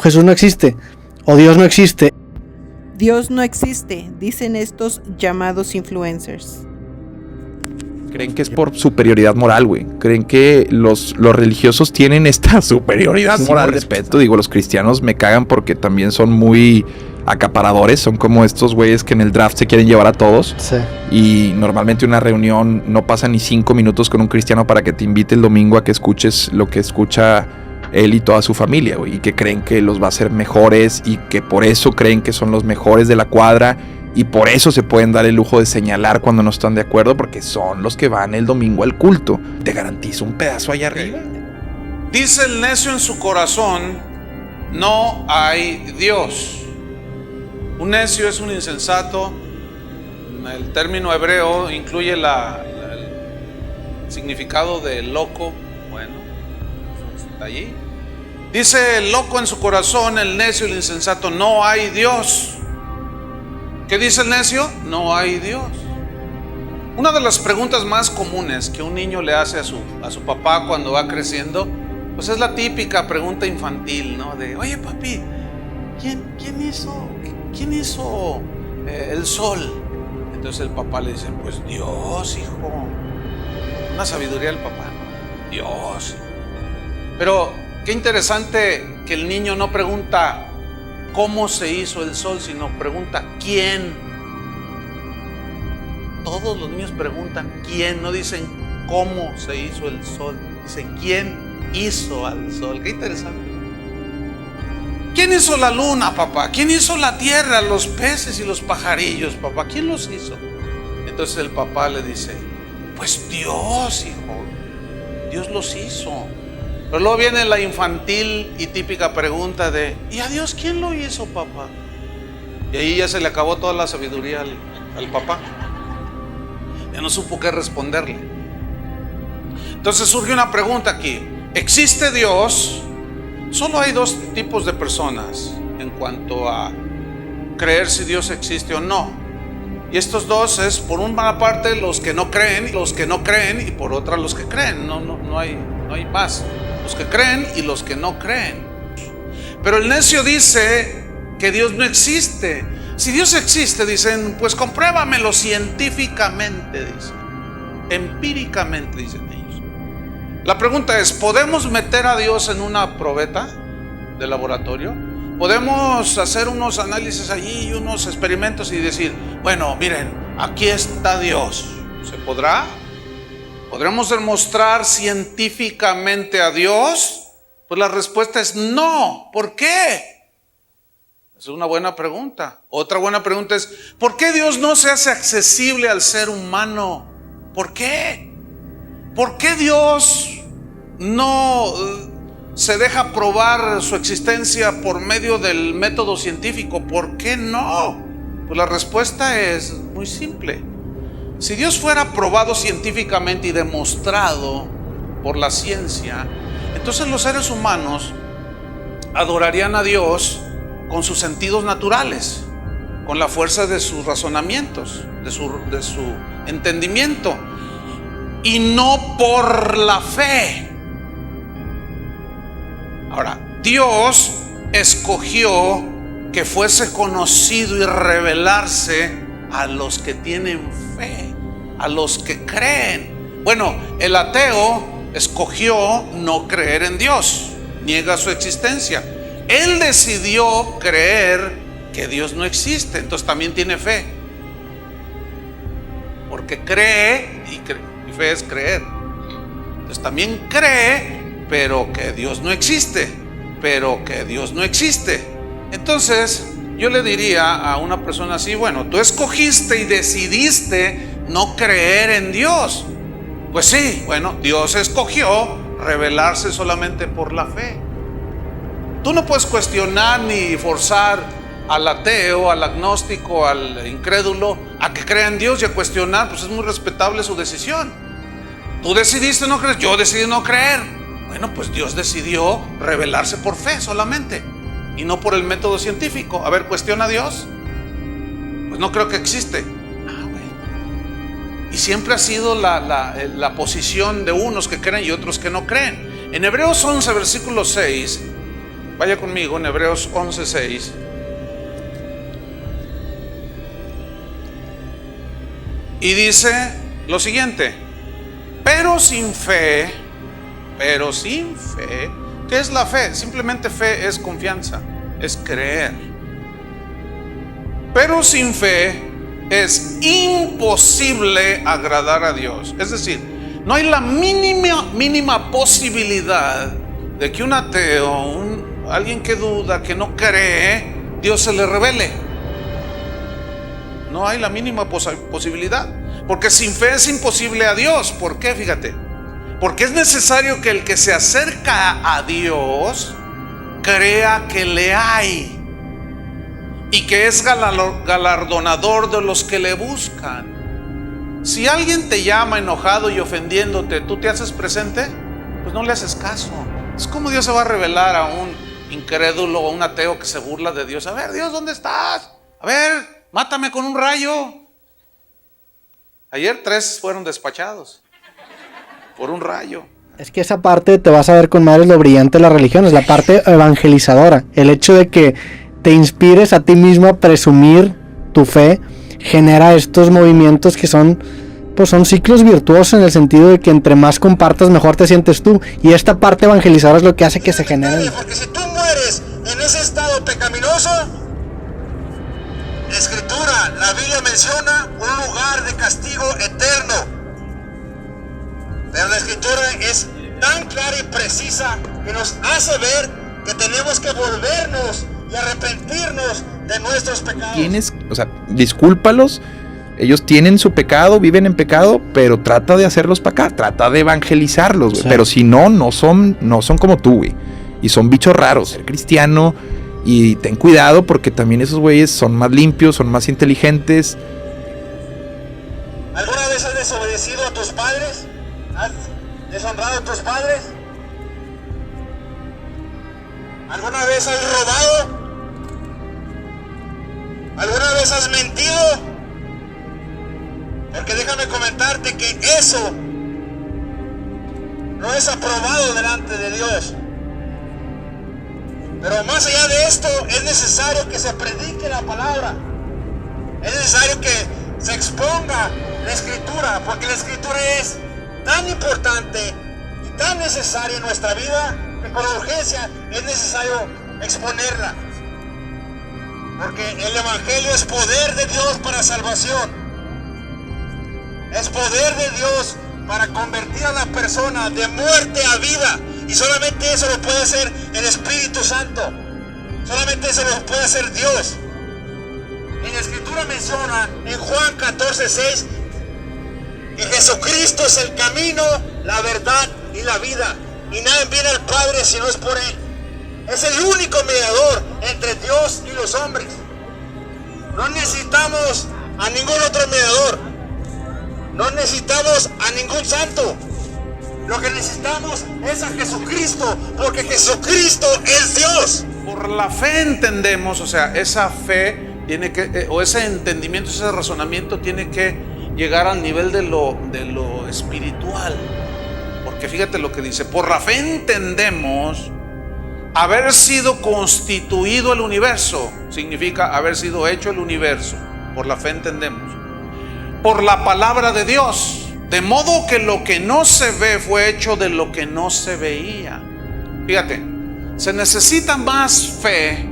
Jesús no existe o Dios no existe. Dios no existe, dicen estos llamados influencers. Creen que es por superioridad moral, güey. Creen que los religiosos tienen esta superioridad moral. Respeto, digo, los cristianos me cagan porque también son muy acaparadores. Son como estos güeyes que en el draft se quieren llevar a todos. Sí. Y normalmente una reunión no pasa ni 5 minutos con un cristiano para que te invite el domingo a que escuches lo que escucha él y toda su familia, güey. Y que creen que los va a hacer mejores y que por eso creen que son los mejores de la cuadra. Y por eso se pueden dar el lujo de señalar cuando no están de acuerdo, porque son los que van el domingo al culto. Te garantizo un pedazo allá arriba. Dice el necio en su corazón: no hay Dios. Un necio es un insensato. El término hebreo incluye el significado de loco. Bueno, está allí. Dice el loco en su corazón, el necio, el insensato: no hay Dios. ¿Qué dice el necio? No hay Dios. Una de las preguntas más comunes que un niño le hace a su papá cuando va creciendo, pues es la típica pregunta infantil, ¿no? De, oye papi, ¿quién hizo el sol? Entonces el papá le dice, pues Dios, hijo. Una sabiduría del papá, ¿no? Dios. Pero qué interesante que el niño no pregunta cómo se hizo el sol, sino pregunta quién. Todos los niños preguntan quién, no dicen cómo se hizo el sol, dicen quién hizo al sol. Qué interesante. ¿Quién hizo la luna, papá? ¿Quién hizo la tierra, los peces y los pajarillos, papá? ¿Quién los hizo? Entonces el papá le dice, pues Dios, hijo, Dios los hizo. Pero luego viene la infantil y típica pregunta de, ¿y a Dios quién lo hizo, papá? Y ahí ya se le acabó toda la sabiduría al papá. Ya no supo qué responderle. Entonces surge una pregunta aquí. ¿Existe Dios? Solo hay dos tipos de personas en cuanto a creer si Dios existe o no. Y estos dos es, por una parte, los que no creen, y por otra los que creen. No hay más. Los que creen y los que no creen. Pero el necio dice que Dios no existe. Si Dios existe, dicen, pues compruébamelo científicamente, dicen. Empíricamente, dicen ellos. La pregunta es, ¿podemos meter a Dios en una probeta de laboratorio? ¿Podemos hacer unos análisis allí y unos experimentos y decir, bueno, miren, aquí está Dios? ¿Se podrá? ¿Podremos demostrar científicamente a Dios? Pues la respuesta es no. ¿Por qué? Es una buena pregunta. Otra buena pregunta es, ¿por qué Dios no se hace accesible al ser humano? ¿Por qué? ¿Por qué Dios no se deja probar su existencia por medio del método científico? ¿Por qué no? Pues la respuesta es muy simple. Si Dios fuera probado científicamente y demostrado por la ciencia, entonces los seres humanos adorarían a Dios con sus sentidos naturales, con la fuerza de sus razonamientos, de su entendimiento, y no por la fe. Ahora, Dios escogió que fuese conocido y revelarse a los que tienen fe, a los que creen. Bueno, el ateo escogió no creer en Dios, niega su existencia. Él decidió creer que Dios no existe, entonces también tiene fe. Porque cree, y fe es creer. Entonces también cree, pero que Dios no existe. Entonces yo le diría a una persona así, bueno, tú escogiste y decidiste no creer en Dios. Pues sí, bueno, Dios escogió revelarse solamente por la fe. Tú no puedes cuestionar ni forzar al ateo, al agnóstico, al incrédulo a que crea en Dios y a cuestionar, pues es muy respetable su decisión. Tú decidiste no creer, yo decidí no creer. Bueno, pues Dios decidió revelarse por fe solamente y no por el método científico. A ver, ¿cuestiona a Dios? Pues no creo que existe. Y siempre ha sido la posición de unos que creen y otros que no creen. En Hebreos 11, versículo 6, Vaya conmigo en Hebreos 11:6. Y dice lo siguiente: pero sin fe, ¿qué es la fe? Simplemente fe es confianza, es creer. Pero sin fe es imposible agradar a Dios. Es decir, no hay la mínima posibilidad de que un ateo, alguien que duda, que no cree, Dios se le revele. No hay la mínima posibilidad, porque sin fe es imposible a Dios. ¿Por qué? Fíjate, porque es necesario que el que se acerca a Dios crea que le hay y que es galardonador de los que le buscan. Si alguien te llama enojado y ofendiéndote, ¿tú te haces presente? Pues no le haces caso. Es como Dios se va a revelar a un incrédulo o un ateo que se burla de Dios. A ver, Dios, ¿dónde estás? A ver, mátame con un rayo. Ayer 3 fueron despachados por un rayo. Es que esa parte te vas a ver con madres lo brillante de la religión, es la parte evangelizadora. El hecho de que te inspires a ti mismo a presumir tu fe genera estos movimientos que son ciclos virtuosos, en el sentido de que entre más compartas, mejor te sientes tú. Y esta parte evangelizadora es lo que hace que se genere. Porque si tú mueres en ese estado pecaminoso, la Escritura, la Biblia menciona un lugar de castigo eterno. Pero la Escritura es tan clara y precisa que nos hace ver que tenemos que volvernos y arrepentirnos de nuestros pecados. Discúlpalos. Ellos tienen su pecado, viven en pecado, pero trata de hacerlos para acá, trata de evangelizarlos, güey. Sí. Pero si no son como tú, güey. Y son bichos raros. Ser cristiano, y ten cuidado, porque también esos güeyes son más limpios, son más inteligentes. ¿Alguna vez has desobedecido a tus padres? ¿Has deshonrado a tus padres? ¿Alguna vez has robado? ¿Alguna vez has mentido? Porque déjame comentarte que eso no es aprobado delante de Dios. Pero más allá de esto, es necesario que se predique la palabra. Es necesario que se exponga la Escritura, porque la Escritura es tan importante y tan necesaria en nuestra vida que con urgencia es necesario exponerla. Porque el Evangelio es poder de Dios para salvación. Es poder de Dios para convertir a la persona de muerte a vida. Y solamente eso lo puede hacer el Espíritu Santo. Solamente eso lo puede hacer Dios. En la Escritura menciona en Juan 14:6 que Jesucristo es el camino, la verdad y la vida. Y nadie viene al Padre si no es por Él. Es el único mediador entre Dios y los hombres. No necesitamos a ningún otro mediador. No necesitamos a ningún santo. Lo que necesitamos es a Jesucristo, porque Jesucristo es Dios. Por la fe entendemos, esa fe tiene que, o ese entendimiento, ese razonamiento tiene que llegar al nivel de lo espiritual. Porque fíjate lo que dice: por la fe entendemos haber sido constituido el universo. Significa haber sido hecho el universo. Por la fe entendemos. Por la palabra de Dios, de modo que lo que no se ve fue hecho de lo que no se veía. Fíjate, se necesita más fe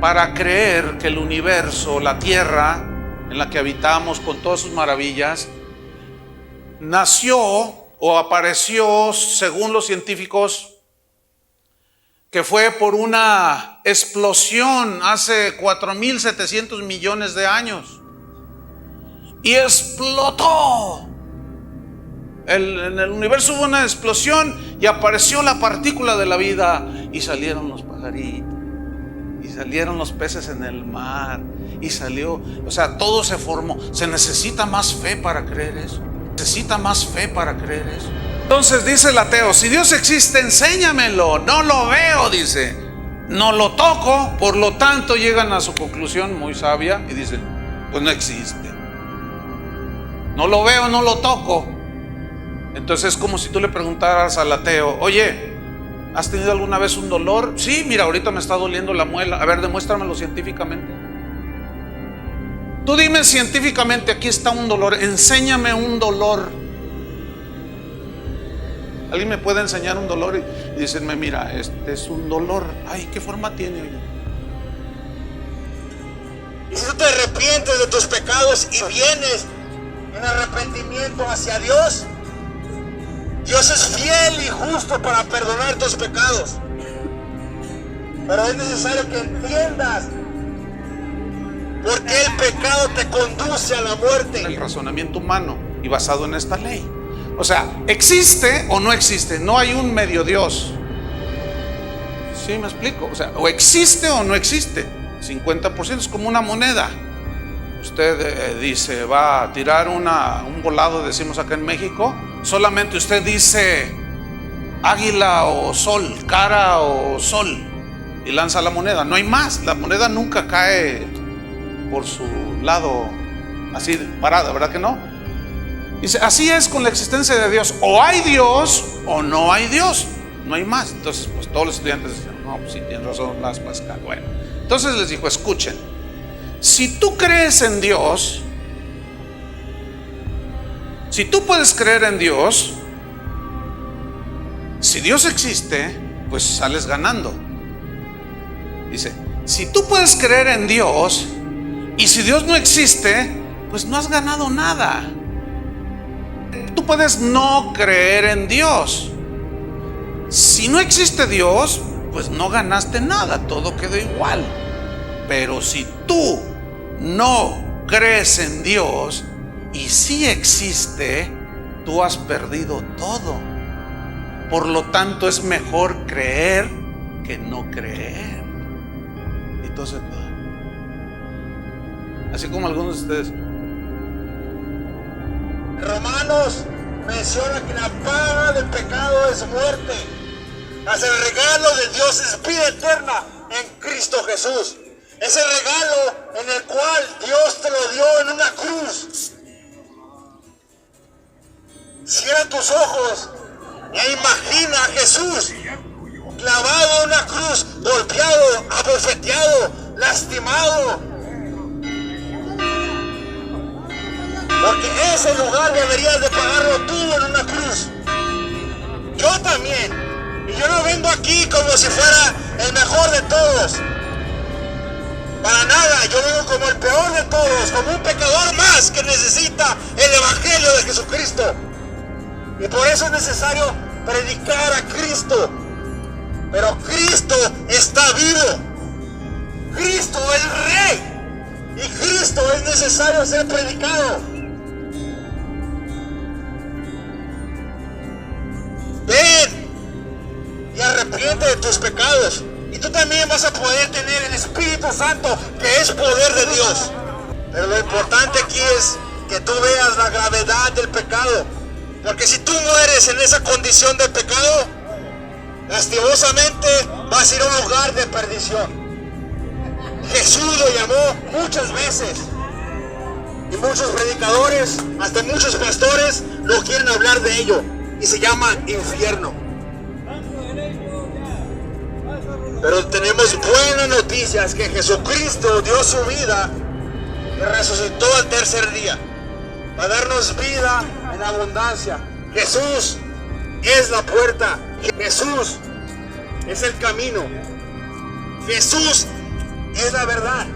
para creer que el universo, la tierra en la que habitamos con todas sus maravillas, nació o apareció, según los científicos, que fue por una explosión hace 4.700 millones de años. Y explotó. En el universo hubo una explosión y apareció la partícula de la vida. Y salieron los pajaritos. Y salieron los peces en el mar. Y salió, todo se formó. Se necesita más fe para creer eso. Necesita más fe para creer eso. Entonces dice el ateo: si Dios existe, enséñamelo. No lo veo, dice. No lo toco. Por lo tanto llegan a su conclusión muy sabia y dicen: pues no existe. No lo veo, no lo toco. Entonces es como si tú le preguntaras al ateo: oye, ¿Has tenido alguna vez un dolor? Sí, mira, ahorita me está doliendo la muela. A ver, demuéstramelo científicamente. Tú dime científicamente, aquí está un dolor. Enséñame un dolor. ¿Alguien me puede enseñar un dolor? Y decirme, mira, este es un dolor. Ay, ¿qué forma tiene? Y si tú te arrepientes de tus pecados y vienes en arrepentimiento hacia Dios, Dios es fiel y justo para perdonar tus pecados. Pero es necesario que entiendas por qué el pecado te conduce a la muerte. El razonamiento humano y basado en esta ley. O sea, ¿existe o no existe? No hay un medio Dios. ¿Sí me explico? O sea, o existe o no existe. 50% es como una moneda. Usted dice, va a tirar un volado, decimos acá en México. Solamente usted dice águila o sol, cara o sol, y lanza la moneda. No hay más. La moneda nunca cae por su lado así parada, ¿verdad que no? Dice, así es con la existencia de Dios. O hay Dios o no hay Dios. No hay más. Entonces, pues todos los estudiantes dicen, no, pues sí, tienen razón, Blas Pascal. Bueno, entonces les dijo, escuchen, si tú crees en Dios, si tú puedes creer en Dios, si Dios existe, pues sales ganando. Dice, si tú puedes creer en Dios y si Dios no existe, pues no has ganado nada. Tú puedes no creer en Dios. Si no existe Dios, pues no ganaste nada, todo quedó igual. Pero si tú no crees en Dios y sí existe, tú has perdido todo. Por lo tanto, es mejor creer que no creer. Entonces, así como algunos de ustedes. Romanos menciona que la paga del pecado es muerte, mas el regalo de Dios es vida eterna en Cristo Jesús. Ese regalo en el cual Dios te lo dio en una cruz. Cierra tus ojos e imagina a Jesús clavado en una cruz, golpeado, abofeteado, lastimado. Porque ese lugar deberías de pagarlo tú en una cruz. Yo también. Y yo no vengo aquí como si fuera el mejor de todos. Para nada, yo vengo como el peor de todos, como un pecador más que necesita el evangelio de Jesucristo. Y por eso es necesario predicar a Cristo. Pero Cristo está vivo. Cristo es Rey. Y Cristo es necesario ser predicado. Ven y arrepiente de tus pecados. Y tú también vas a poder tener el Espíritu Santo, que es poder de Dios. Pero lo importante aquí es que tú veas la gravedad del pecado. Porque si tú mueres en esa condición de pecado, lastimosamente vas a ir a un lugar de perdición. Jesús lo llamó muchas veces. Y muchos predicadores, hasta muchos pastores, no quieren hablar de ello. Y se llama infierno. Pero tenemos buenas noticias, que Jesucristo dio su vida y resucitó al tercer día para darnos vida en abundancia. Jesús es la puerta. Jesús es el camino. Jesús es la verdad.